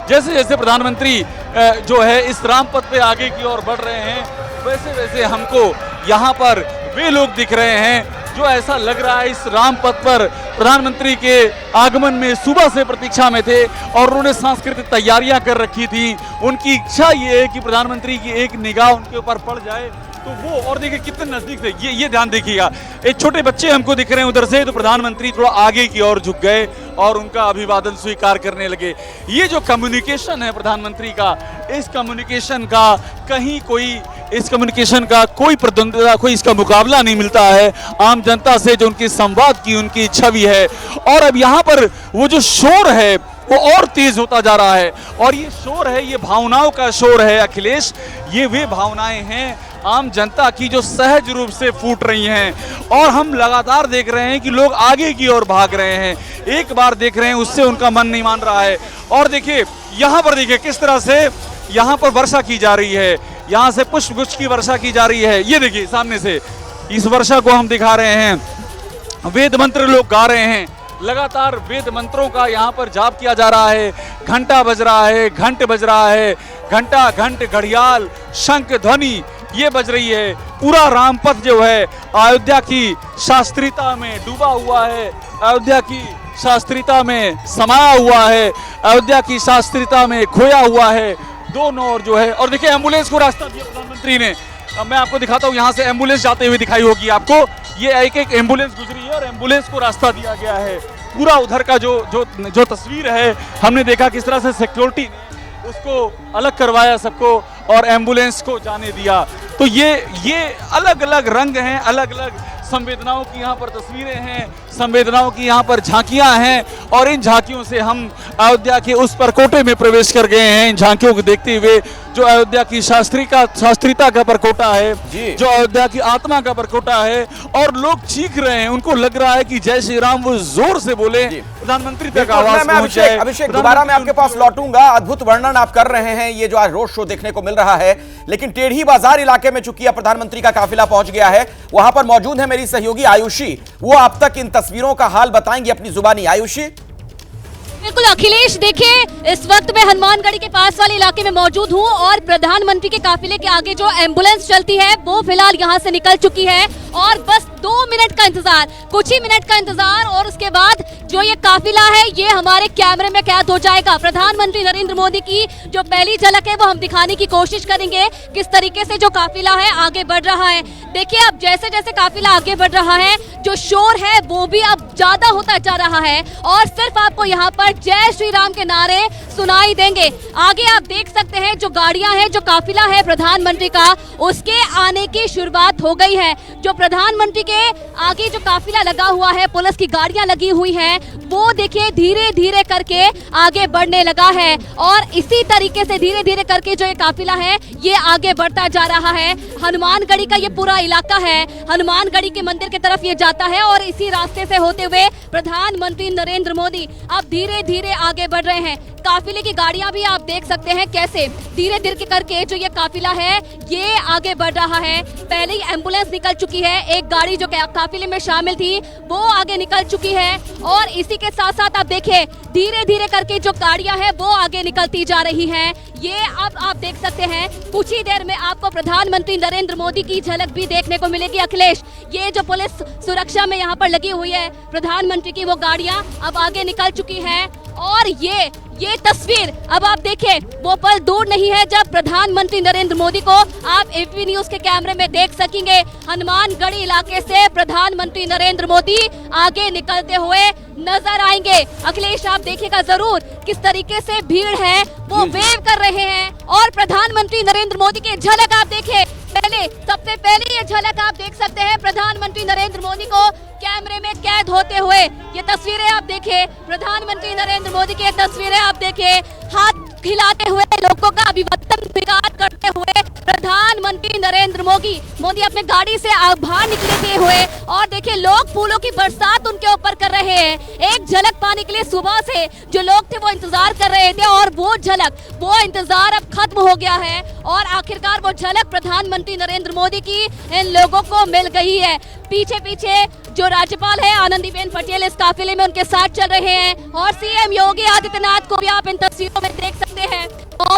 जैसे जैसे प्रधानमंत्री जो है इस राम पथ पे आगे की ओर बढ़ रहे हैं, वैसे वैसे हमको यहाँ पर वे लोग दिख रहे हैं जो ऐसा लग रहा है इस राम पथ पर प्रधानमंत्री के आगमन में सुबह से प्रतीक्षा में थे और उन्होंने सांस्कृतिक तैयारियां कर रखी थी। उनकी इच्छा ये है कि प्रधानमंत्री की एक निगाह उनके ऊपर पड़ जाए तो वो, और देखिए कितने नजदीक थे, ये ध्यान देखिएगा, एक छोटे बच्चे हमको दिख रहे हैं उधर से, तो प्रधानमंत्री थोड़ा आगे की ओर झुक गए और उनका अभिवादन स्वीकार करने लगे। ये जो कम्युनिकेशन है प्रधानमंत्री का, इस कम्युनिकेशन का कोई प्रतिद्वंद्विता, कोई इसका मुकाबला नहीं मिलता है आम जनता से, जो उनकी संवाद की उनकी छवि है। और अब यहाँ पर वो जो शोर है वो और तेज होता जा रहा है, और ये शोर है, ये भावनाओं का शोर है अखिलेश। ये वे भावनाएं हैं आम जनता की जो सहज रूप से फूट रही हैं, और हम लगातार देख रहे हैं कि लोग आगे की ओर भाग रहे हैं, एक बार देख रहे हैं उससे उनका मन नहीं मान रहा है। और देखिए यहाँ पर देखिए किस तरह से यहाँ पर वर्षा की जा रही है, यहाँ से पुष्पगुच्छ की वर्षा की जा रही है। ये देखिए सामने से इस वर्षा को हम दिखा रहे हैं, वेद मंत्र लोग गा रहे हैं, लगातार वेद मंत्रों का यहाँ पर जाप किया जा रहा है, घंटा बज रहा है, घंट बज रहा है, घंटा घंट घड़ियाल शंख ध्वनि ये बज रही है। पूरा रामपथ जो है अयोध्या की शास्त्रीयता में डूबा हुआ है, अयोध्या की शास्त्रीयता में समाया हुआ है, अयोध्या की शास्त्रीयता में खोया हुआ है दोनों ओर जो है। और देखिए एम्बुलेंस को रास्ता दिया प्रधानमंत्री ने, अब मैं आपको दिखाता हूँ, यहाँ से एम्बुलेंस जाते हुए दिखाई होगी आपको, ये एक एक एम्बुलेंस गुजरी है और एम्बुलेंस को रास्ता दिया गया है। पूरा उधर का जो तस्वीर है, हमने देखा किस तरह से सिक्योरिटी ने उसको अलग करवाया सबको और एम्बुलेंस को जाने दिया। तो ये अलग अलग रंग हैं, अलग अलग संवेदनाओं की यहाँ पर तस्वीरें हैं, संवेदनाओं की यहाँ पर झांकियां हैं, और इन झांकियों से हम अयोध्या के उस परकोटे में प्रवेश कर गए हैं। इन झांकियों को देखते हुए जो अयोध्या की शास्त्रीयता का परकोटा है, जो अयोध्या की आत्मा का परकोटा है, और लोग चीख रहे हैं, उनको लग रहा है कि जय श्री राम वो जोर से बोले, प्रधानमंत्री तक आवाज पहुंच जाए। अभिषेक दोबारा मैं आपके पास लौटूंगा, अद्भुत वर्णन आप कर रहे हैं, ये जो आज रोड शो देखने को मिल रहा है, लेकिन टेढ़ी बाजार इलाके में चूंकि प्रधानमंत्री का काफिला पहुंच गया है, वहां पर मौजूद है मेरी सहयोगी आयुषी, वो आप तक इन तस्वीरों का हाल बताएंगी अपनी जुबानी। आयुषी। बिल्कुल अखिलेश, देखिए इस वक्त मैं हनुमानगढ़ी के पास वाले इलाके में मौजूद हूं और प्रधानमंत्री के काफिले के आगे जो एम्बुलेंस चलती है वो फिलहाल यहां से निकल चुकी है, और बस 2 मिनट का इंतजार, कुछ ही मिनट का इंतजार, और उसके बाद जो ये काफिला है ये हमारे कैमरे में कैद हो जाएगा। प्रधानमंत्री नरेंद्र मोदी की जो पहली झलक है वो हम दिखाने की कोशिश करेंगे, किस तरीके से जो काफिला है आगे बढ़ रहा है। देखिए अब जैसे जैसे काफिला आगे बढ़ रहा है, जो शोर है वो भी अब ज्यादा होता जा रहा है, और सिर्फ आपको यहाँ पर जय श्री राम के नारे सुनाई देंगे। आगे आप देख सकते हैं जो गाड़ियां हैं, जो काफिला है प्रधानमंत्री का, उसके आने की शुरुआत हो गई है। जो प्रधानमंत्री के आगे जो काफिला लगा हुआ है, पुलिस की गाड़ियां लगी हुई हैं, वो देखिए धीरे धीरे करके आगे बढ़ने लगा है, और इसी तरीके से धीरे धीरे करके जो ये काफिला है ये आगे बढ़ता जा रहा है। हनुमानगढ़ी का ये पूरा इलाका है, हनुमानगढ़ी के मंदिर की तरफ ये जाता है, और इसी रास्ते से होते हुए प्रधानमंत्री नरेंद्र मोदी अब धीरे धीरे आगे बढ़ रहे हैं। काफिले की गाड़ियां भी आप देख सकते हैं कैसे धीरे धीरे करके जो ये काफिला है ये आगे बढ़ रहा है। पहले ही एम्बुलेंस निकल चुकी है, एक गाड़ी जो काफिले में शामिल थी वो आगे निकल चुकी है, और इसी के साथ साथ आप देखिए धीरे धीरे करके जो गाड़ियां हैं वो आगे निकलती जा रही हैं। ये अब आप देख सकते हैं कुछ ही देर में आपको प्रधानमंत्री नरेंद्र मोदी की झलक भी देखने को मिलेगी। अखिलेश, ये जो पुलिस सुरक्षा में यहाँ पर लगी हुई है प्रधानमंत्री की, वो गाड़ियां अब आगे निकल चुकी है, और ये तस्वीर अब आप देखें वो पल दूर नहीं है जब प्रधानमंत्री नरेंद्र मोदी को आप एबीपी न्यूज के कैमरे में देख सकेंगे। हनुमानगढ़ी इलाके से प्रधानमंत्री नरेंद्र मोदी आगे निकलते हुए नजर आएंगे। अखिलेश, आप देखिएगा जरूर किस तरीके से भीड़ है वो वेव कर रहे हैं, और प्रधानमंत्री नरेंद्र मोदी की झलक आप देखें, सबसे पहले ये झलक आप देख सकते हैं प्रधानमंत्री नरेंद्र मोदी को कैमरे में कैद होते हुए। ये तस्वीरें आप देखें, प्रधानमंत्री नरेंद्र मोदी की तस्वीरें आप देखें, हाथ खिलाते हुए लोगों का अभिवादन स्वीकार करते हुए प्रधानमंत्री नरेंद्र मोदी अपने गाड़ी से बाहर निकले हुए, और देखिए लोग फूलों की बरसात उनके ऊपर कर रहे हैं। एक झलक पाने के लिए सुबह से जो लोग थे वो इंतजार कर रहे थे, और वो झलक, वो इंतजार अब खत्म हो गया है, और आखिरकार वो झलक प्रधानमंत्री नरेंद्र मोदी की इन लोगों को मिल गई है। पीछे पीछे जो राज्यपाल है आनंदीबेन पटेल इस काफिले में उनके साथ चल रहे हैं, और सीएम योगी आदित्यनाथ को भी आप इन तस्वीरों में देख सकते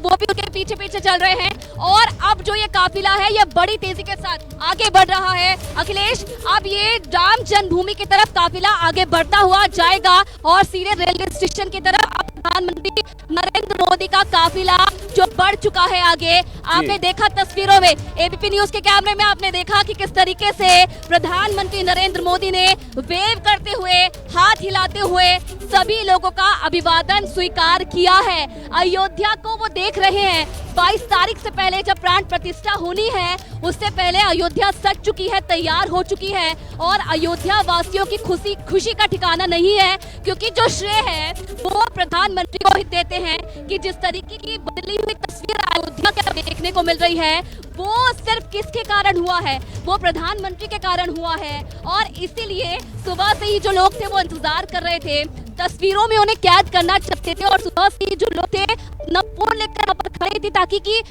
वो भी उनके पीछे पीछे चल रहे हैं। और अब जो ये काफिला है ये बड़ी तेजी के साथ आगे बढ़ रहा है। अखिलेश, अब ये राम जन्मभूमि की तरफ काफिला आगे बढ़ता हुआ जाएगा और सीधे रेलवे स्टेशन की तरफ प्रधानमंत्री नरेंद्र मोदी का काफिला जो बढ़ चुका है आगे। आपने देखा तस्वीरों में, एबीपी न्यूज के कैमरे में आपने देखा कि किस तरीके से प्रधानमंत्री नरेंद्र मोदी ने वेव करते हुए, हाथ हिलाते हुए सभी लोगों का अभिवादन स्वीकार किया है। अयोध्या को वो देख रहे हैं। 22 तारीख से पहले जब प्राण प्रतिष्ठा होनी है, उससे पहले अयोध्या सज चुकी है, तैयार हो चुकी है और अयोध्या वासियों की खुशी का ठिकाना नहीं है, क्योंकि जो श्रेय है वो प्रधानमंत्री को ही देते हैं कि जिस तरीके की बदली हुई तस्वीर अयोध्या के देखने को मिल रही है वो सिर्फ किसके कारण हुआ है, वो प्रधानमंत्री के कारण हुआ है। और इसीलिए सुबह से ही जो लोग थे वो इंतजार कर रहे थे, तस्वीरों में उन्हें कैद करना चाहते थे और सुबह से ही जो लोग थे न फोन लेकर यहाँ पर खड़े थे ताकि कि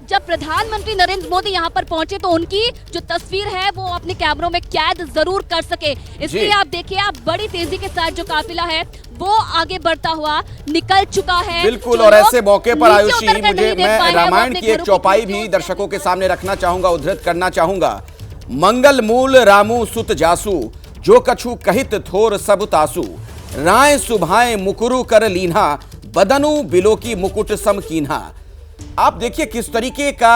जब प्रधानमंत्री नरेंद्र मोदी यहाँ पर पहुंचे तो उनकी जो तस्वीर है वो अपने कैमरों में कैद जरूर कर सके। इसलिए आप देखिए, आप बड़ी तेजी के साथ जो काफिला है वो आगे बढ़ता हुआ निकल चुका है। बिल्कुल, और ऐसे मौके पर आयुषी मैं रामायण की एक चौपाई भी दर्शकों के सामने रखना चाहूंगा, उद्धृत करना चाहूंगा। मंगल मूल रामू सुत जासू, जो कछु कहित थोर सब तासू, राय सुभाए मुकुरु कर लीन्हा, बदनु बिलो की मुकुट सम कीन्हा। आप देखिए किस तरीके का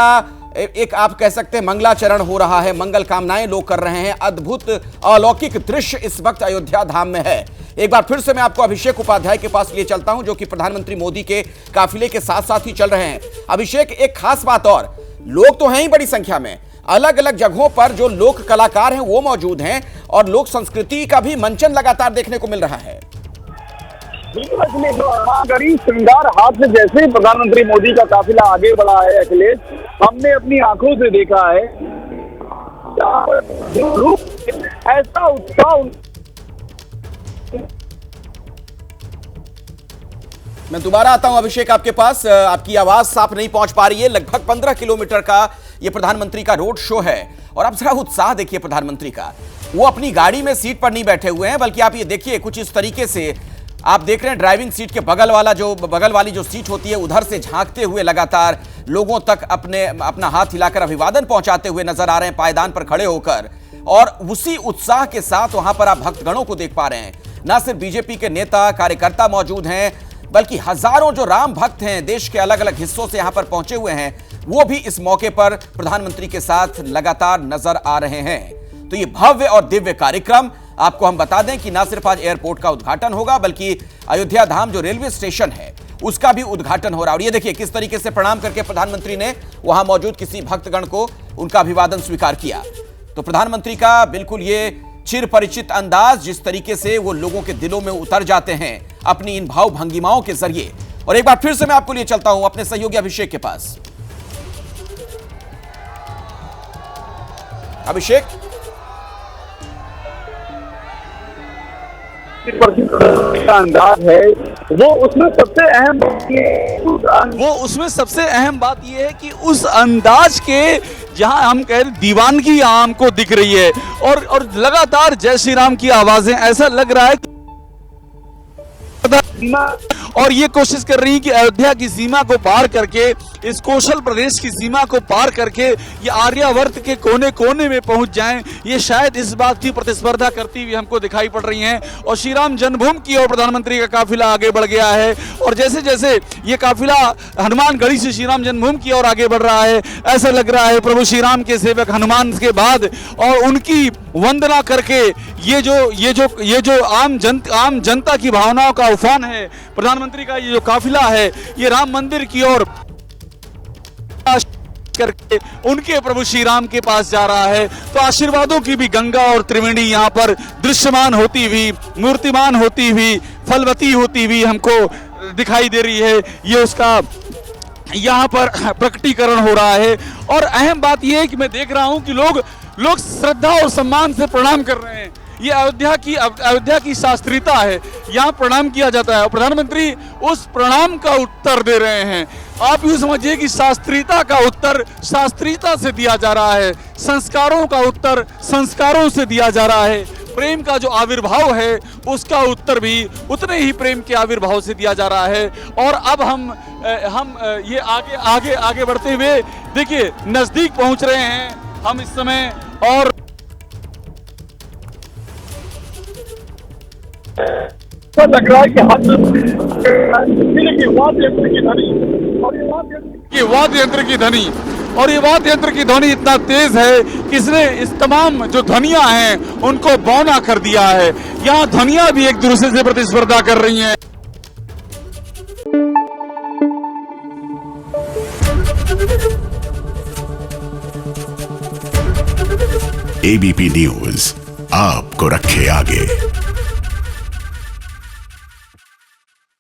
एक आप कह सकते हैं मंगलाचरण हो रहा है, मंगल कामनाएं लोग कर रहे हैं। अद्भुत अलौकिक दृश्य इस वक्त अयोध्या धाम में है। एक बार फिर से मैं आपको अभिषेक उपाध्याय के पास लिए चलता हूं, जो कि प्रधानमंत्री मोदी के काफिले के साथ साथ ही चल रहे हैं। अभिषेक, एक खास बात और, लोग तो हैं ही बड़ी संख्या में, अलग अलग जगहों पर जो लोक कलाकार हैं वो मौजूद हैं और लोक संस्कृति का भी मंचन लगातार देखने को मिल रहा है। गरीब श्रृंगार हाथ में जैसे ही प्रधानमंत्री मोदी का काफिला आगे बढ़ा है अखिलेश, हमने अपनी आंखों से देखा है ऐसा उत्साह। मैं दोबारा आता हूं अभिषेक आपके पास, आपकी आवाज साफ नहीं पहुंच पा रही है। लगभग 15 किलोमीटर का ये प्रधानमंत्री का रोड शो है और आप जरा उत्साह देखिए प्रधानमंत्री का। वो अपनी गाड़ी में सीट पर नहीं बैठे हुए हैं, बल्कि आप ये देखिए कुछ इस तरीके से आप देख रहे हैं ड्राइविंग सीट के बगल वाली जो सीट होती है उधर से झांकते हुए लगातार लोगों तक अपना हाथ हिलाकर अभिवादन पहुंचाते हुए नजर आ रहे हैं, पायदान पर खड़े होकर। और उसी उत्साह के साथ वहां पर आप भक्तगणों को देख पा रहे हैं। ना सिर्फ बीजेपी के नेता कार्यकर्ता मौजूद हैं, बल्कि हजारों जो राम भक्त हैं देश के अलग अलग हिस्सों से यहां पर पहुंचे हुए हैं, वो भी इस मौके पर प्रधानमंत्री के साथ लगातार नजर आ रहे हैं। तो ये भव्य और दिव्य कार्यक्रम, आपको हम बता दें कि ना सिर्फ आज एयरपोर्ट का उद्घाटन होगा, बल्कि अयोध्या धाम जो रेलवे स्टेशन है उसका भी उद्घाटन हो रहा है। और ये देखिए किस तरीके से प्रणाम करके प्रधानमंत्री ने वहां मौजूद किसी भक्तगण को उनका अभिवादन स्वीकार किया। तो प्रधानमंत्री का बिल्कुल ये चिर परिचित अंदाज, जिस तरीके से वो लोगों के दिलों में उतर जाते हैं अपनी इन भाव भंगिमाओं के जरिए। और एक बार फिर से मैं आपको लिए चलता हूं अपने सहयोगी अभिषेक के पास। अभिषेक, अंदाज है वो उसमें सबसे अहम बात यह है कि उस अंदाज के जहां हम कह रहे दीवानगी आम को दिख रही है और लगातार जय श्री राम की आवाजें, ऐसा लग रहा है कि और ये कोशिश कर रही है कि अयोध्या की सीमा को पार करके, इस कौशल प्रदेश की सीमा को पार करके ये आर्यावर्त के कोने कोने में पहुंच जाएं। ये शायद इस बात की प्रतिस्पर्धा करती हुई हमको दिखाई पड़ रही हैं। और श्री राम जन्मभूमि की ओर प्रधानमंत्री का काफिला आगे बढ़ गया है और जैसे जैसे ये काफिला हनुमानगढ़ी से श्री राम जन्मभूमि की ओर आगे बढ़ रहा है, ऐसा लग रहा है प्रभु श्री राम के सेवक हनुमान के बाद और उनकी वंदना करके ये जो आम जनता की भावनाओं का उफान है, प्रधानमंत्री का ये जो काफिला है ये राम मंदिर की ओर करके उनके प्रभु श्री राम के पास जा रहा है। तो आशीर्वादों की भी गंगा और त्रिवेणी यहाँ पर दृश्यमान होती हुई, मूर्तिमान होती हुई, फलवती होती हुई हमको दिखाई दे रही है। ये उसका यहाँ पर प्रकटीकरण हो रहा है। और अहम बात यह है कि मैं देख रहा हूं कि लोग श्रद्धा और सम्मान से प्रणाम कर रहे हैं। ये अयोध्या की शास्त्रीयता है, यहाँ प्रणाम किया जाता है और प्रधानमंत्री उस प्रणाम का उत्तर दे रहे हैं। आप यूँ समझिए कि शास्त्रीयता का उत्तर शास्त्रीयता से दिया जा रहा है, संस्कारों का उत्तर संस्कारों से दिया जा रहा है। प्रेम का जो आविर्भाव है उसका उत्तर भी उतने ही प्रेम के आविर्भाव से दिया जा रहा है। और अब हम ये आगे आगे आगे बढ़ते हुए देखिए नजदीक पहुंच रहे हैं हम इस समय। और लग रहा है कि हाथ की वाद्य यंत्र की ध्वनि और ये वाद्य यंत्र की ध्वनि इतना तेज है कि इसने इस तमाम जो ध्वनियां हैं उनको बौना कर दिया है। यहाँ ध्वनियां भी एक दूसरे से प्रतिस्पर्धा कर रही हैं। एबीपी न्यूज आपको रखे आगे।